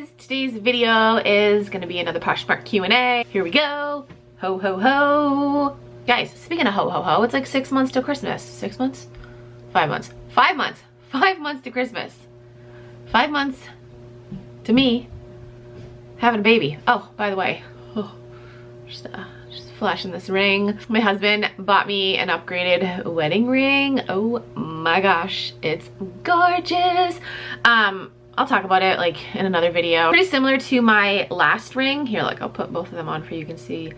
guys, today's video is gonna be another Poshmark Q&A. Here we go. Ho ho ho. Guys, speaking of ho ho ho, it's like 6 months to Christmas. 6 months? 5 months. 5 months. 5 months to Christmas. 5 months to me having a baby. Oh, by the way, just flashing this ring. My husband bought me an upgraded wedding ring. Oh my gosh, it's gorgeous. I'll talk about it like in another video. Pretty similar to my last ring. Here, look, I'll put both of them on for you can see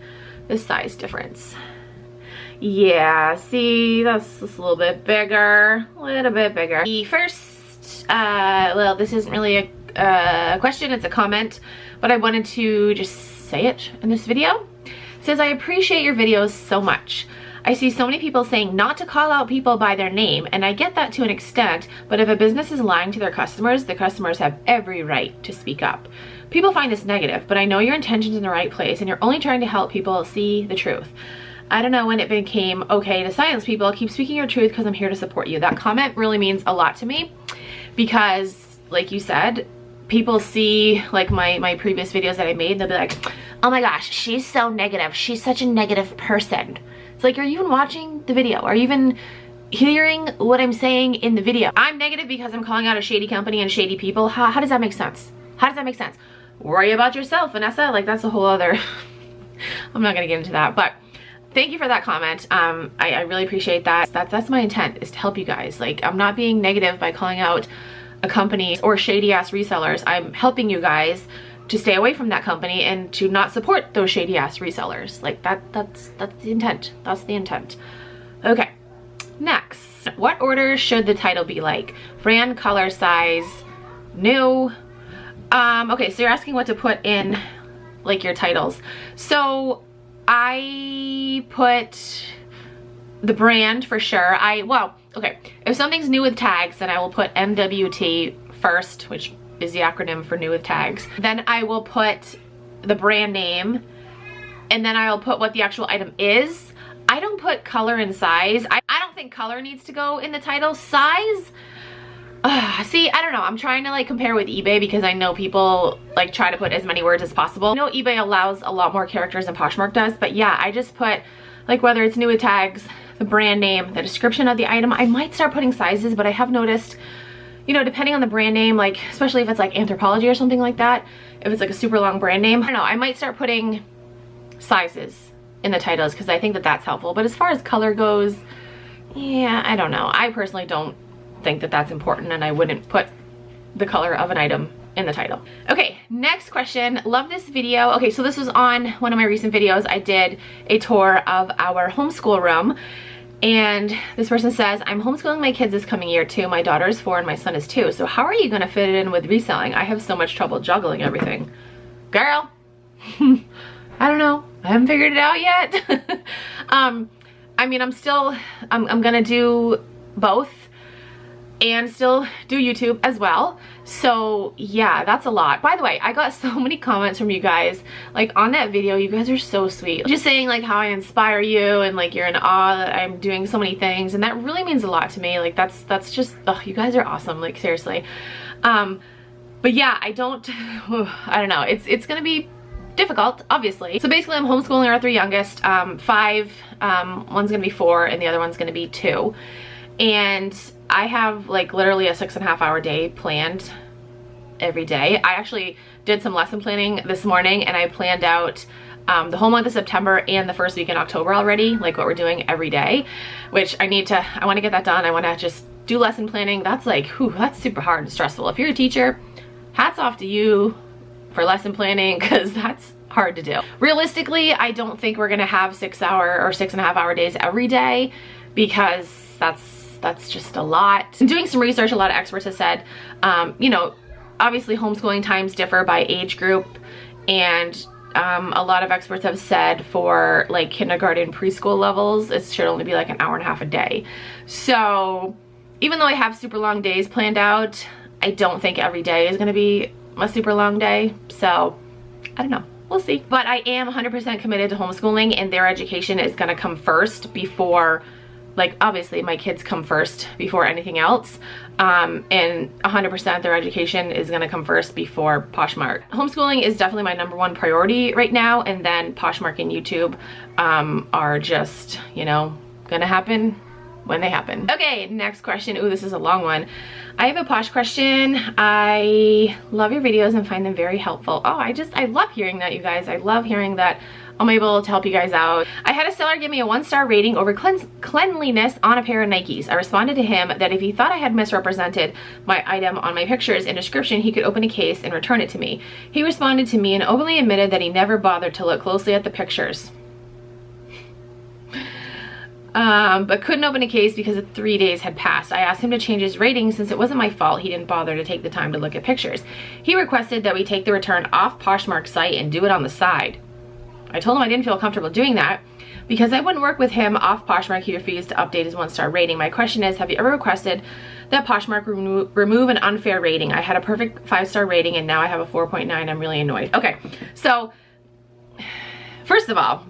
the size difference. Yeah, see, that's just a little bit bigger, a little bit bigger. The first, well, this isn't really a question, it's a comment, but I wanted to just say it in this video. It says, I appreciate your videos so much. I see so many people saying not to call out people by their name, and I get that to an extent, but if a business is lying to their customers, the customers have every right to speak up. People find this negative, but I know your intention's in the right place and you're only trying to help people see the truth. I don't know when it became okay to silence people. Keep speaking your truth because I'm here to support you. That comment really means a lot to me because, like you said, people see like my previous videos that I made, they'll be like, oh my gosh, she's so negative. She's such a negative person. It's like, are you even watching the video? Are you even hearing what I'm saying in the video? I'm negative because I'm calling out a shady company and shady people. How does that make sense? How does that make sense? Worry about yourself, Vanessa. Like, that's a whole other, I'm not gonna get into that, but thank you for that comment. I really appreciate that. That's my intent, is to help you guys. Like, I'm not being negative by calling out a company or shady ass resellers. I'm helping you guys to stay away from that company and to not support those shady ass resellers. Like that's the intent. That's the intent. Okay, next. What order should the title be like? Brand, color, size, new. Okay, so you're asking what to put in like your titles. So I put the brand for sure. Well, okay, if something's new with tags, then I will put MWT first, which is the acronym for new with tags. Then I will put the brand name, and then I'll put what the actual item is. I don't put color and size. I don't think color needs to go in the title. Size, see, I don't know. I'm trying to like compare with eBay because I know people like try to put as many words as possible. I know eBay allows a lot more characters than Poshmark does, but yeah, I just put like whether it's new with tags, the brand name, the description of the item. I might start putting sizes, but I have noticed, you know, depending on the brand name, like especially if it's like Anthropologie or something like that, if it's like a super long brand name, I don't know, I might start putting sizes in the titles because I think that that's helpful. But as far as color goes, yeah, I don't know. I personally don't think that that's important, and I wouldn't put the color of an item in the title. Okay, next question. Love this video. Okay, so this was on one of my recent videos. I did a tour of our homeschool room, and this person says, I'm homeschooling my kids this coming year too. My daughter is 4 and my son is 2. So how are you gonna fit it in with reselling? I have so much trouble juggling everything. Girl, I don't know. I haven't figured it out yet. I mean, I'm gonna do both and still do YouTube as well. So yeah, that's a lot. By the way, I got so many comments from you guys, like on that video. You guys are so sweet. Just saying like how I inspire you and like you're in awe that I'm doing so many things, and that really means a lot to me. Like that's just, oh, you guys are awesome, like seriously. But yeah, I don't know. It's gonna be difficult, obviously. So basically I'm homeschooling our 3 youngest, 5, one's gonna be 4 and the other one's gonna be 2. And I have like literally a 6.5 hour day planned every day. I actually did some lesson planning this morning, and I planned out the whole month of September and the first week in October already, like what we're doing every day, which I want to get that done. I want to just do lesson planning. That's like, whew, that's super hard and stressful. If you're a teacher, hats off to you for lesson planning, because that's hard to do. Realistically, I don't think we're gonna have 6 hour or 6.5 hour days every day, because that's just a lot. Doing some research, a lot of experts have said, you know, obviously homeschooling times differ by age group, and a lot of experts have said for like kindergarten, preschool levels, it should only be like 1.5 hours a day. So even though I have super long days planned out, I don't think every day is gonna be a super long day. So I don't know, we'll see. But I am 100% committed to homeschooling, and their education is gonna come first before like obviously my kids come first before anything else, and 100% their education is gonna come first before Poshmark. Homeschooling is definitely my #1 priority right now, and then Poshmark and YouTube are just, you know, gonna happen when they happen. Okay, next question. Ooh, this is a long one. I have a Posh question. I love your videos and find them very helpful. Oh, I love hearing that, you guys. I love hearing that I'm able to help you guys out. I had a seller give me a 1-star rating over cleanliness on a pair of Nikes. I responded to him that if he thought I had misrepresented my item on my pictures and description, he could open a case and return it to me. He responded to me and openly admitted that he never bothered to look closely at the pictures. But couldn't open a case because 3 days had passed. I asked him to change his rating since it wasn't my fault he didn't bother to take the time to look at pictures. He requested that we take the return off Poshmark's site and do it on the side. I told him I didn't feel comfortable doing that because I wouldn't work with him off Poshmark. He refused to update his 1-star rating. My question is, have you ever requested that Poshmark remove an unfair rating? I had a perfect 5-star rating and now I have a 4.9. I'm really annoyed. Okay, so first of all,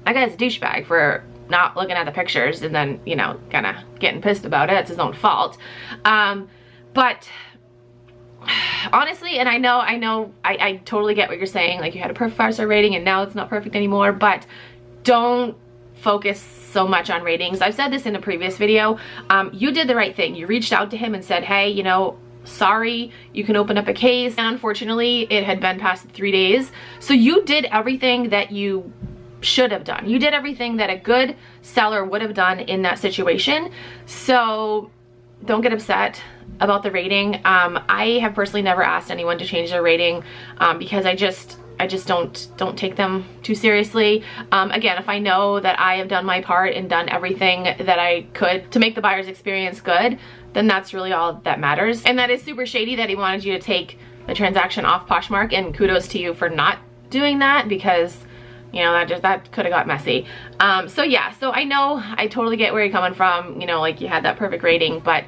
that guy's a douchebag for not looking at the pictures and then, you know, kind of getting pissed about it. It's his own fault. But honestly, and I totally get what you're saying, like you had a perfect 5-star rating and now it's not perfect anymore, but don't focus so much on ratings. I've said this in a previous video. You did the right thing. You reached out to him and said, hey, you know, sorry, you can open up a case. And unfortunately, it had been past 3 days. So you did everything that you should have done. You did everything that a good seller would have done in that situation. So don't get upset about the rating. I have personally never asked anyone to change their rating because I just don't take them too seriously. Again, if I know that I have done my part and done everything that I could to make the buyer's experience good, then that's really all that matters. And that is super shady that he wanted you to take the transaction off Poshmark, and kudos to you for not doing that because, you know, that could have got messy. So yeah, so I totally get where you're coming from. You know, like you had that perfect rating, but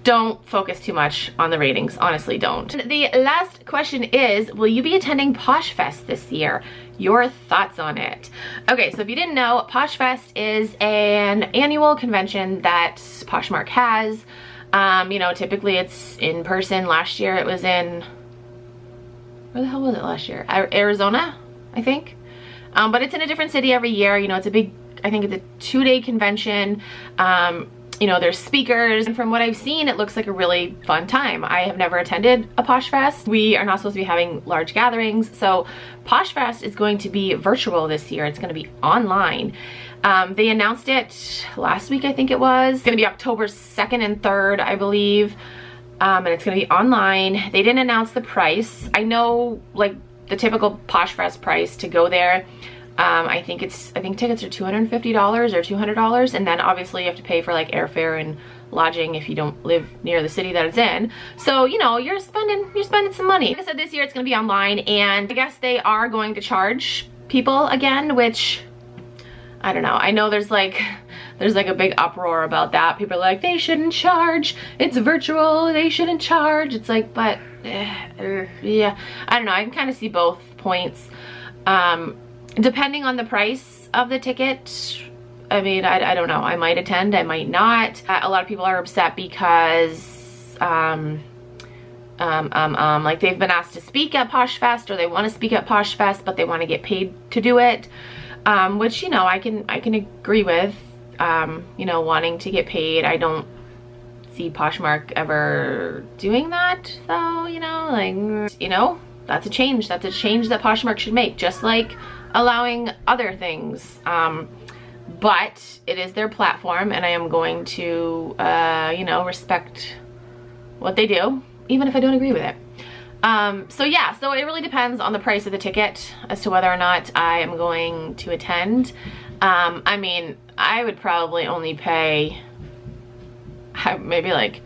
don't focus too much on the ratings. Honestly, don't. And the last question is, will you be attending PoshFest this year? Your thoughts on it. Okay, so if you didn't know, PoshFest is an annual convention that Poshmark has. You know, typically it's in person. Last year it was in, where the hell was it last year? Arizona, I think. But it's in a different city every year. You know, it's a big, I think it's a 2-day convention. You know, there's speakers, and from what I've seen, it looks like a really fun time. I have never attended a PoshFest. We are not supposed to be having large gatherings, so PoshFest is going to be virtual this year. It's going to be online. They announced it last week, I think it was. It's going to be October 2nd and 3rd, I believe, and it's going to be online. They didn't announce the price. I know, like, the typical PoshFest price to go there, I think tickets are $250 or $200, and then obviously you have to pay for like airfare and lodging if you don't live near the city that it's in. So, you know, you're spending some money. Like I said, this year it's going to be online, and I guess they are going to charge people again, which I don't know. I know there's like a big uproar about that. People are like, they shouldn't charge. It's virtual. They shouldn't charge. It's like, but yeah, I don't know. I can kind of see both points. Depending on the price of the ticket, I mean, I don't know. I might attend, I might not. A lot of people are upset because like they've been asked to speak at PoshFest, or they want to speak at PoshFest, but they want to get paid to do it, which, you know, I can agree with. You know, wanting to get paid. I don't see Poshmark ever doing that, though. You know, like, you know, that's a change. That's a change that Poshmark should make, just like allowing other things. But it is their platform, and I am going to, you know, respect what they do, even if I don't agree with it. So yeah, so it really depends on the price of the ticket as to whether or not I am going to attend. I mean, I would probably only pay maybe like,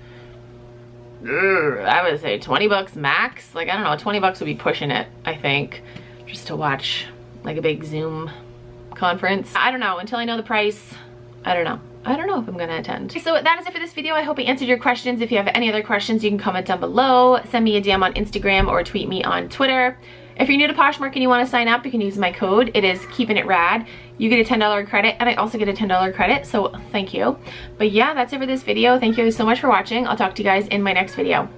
I would say 20 bucks max. Like, I don't know, 20 bucks would be pushing it, I think, just to watch like a big Zoom conference. I don't know, until I know the price, I don't know if I'm gonna attend. So that is it for this video. I hope I answered your questions. If you have any other questions, you can comment down below, send me a DM on Instagram, or tweet me on Twitter. If you're new to Poshmark and you want to sign up, you can use my code. It is KeepinItRad. You get a $10 credit, and I also get a $10 credit, so thank you. But yeah, that's it for this video. Thank you guys so much for watching. I'll talk to you guys in my next video.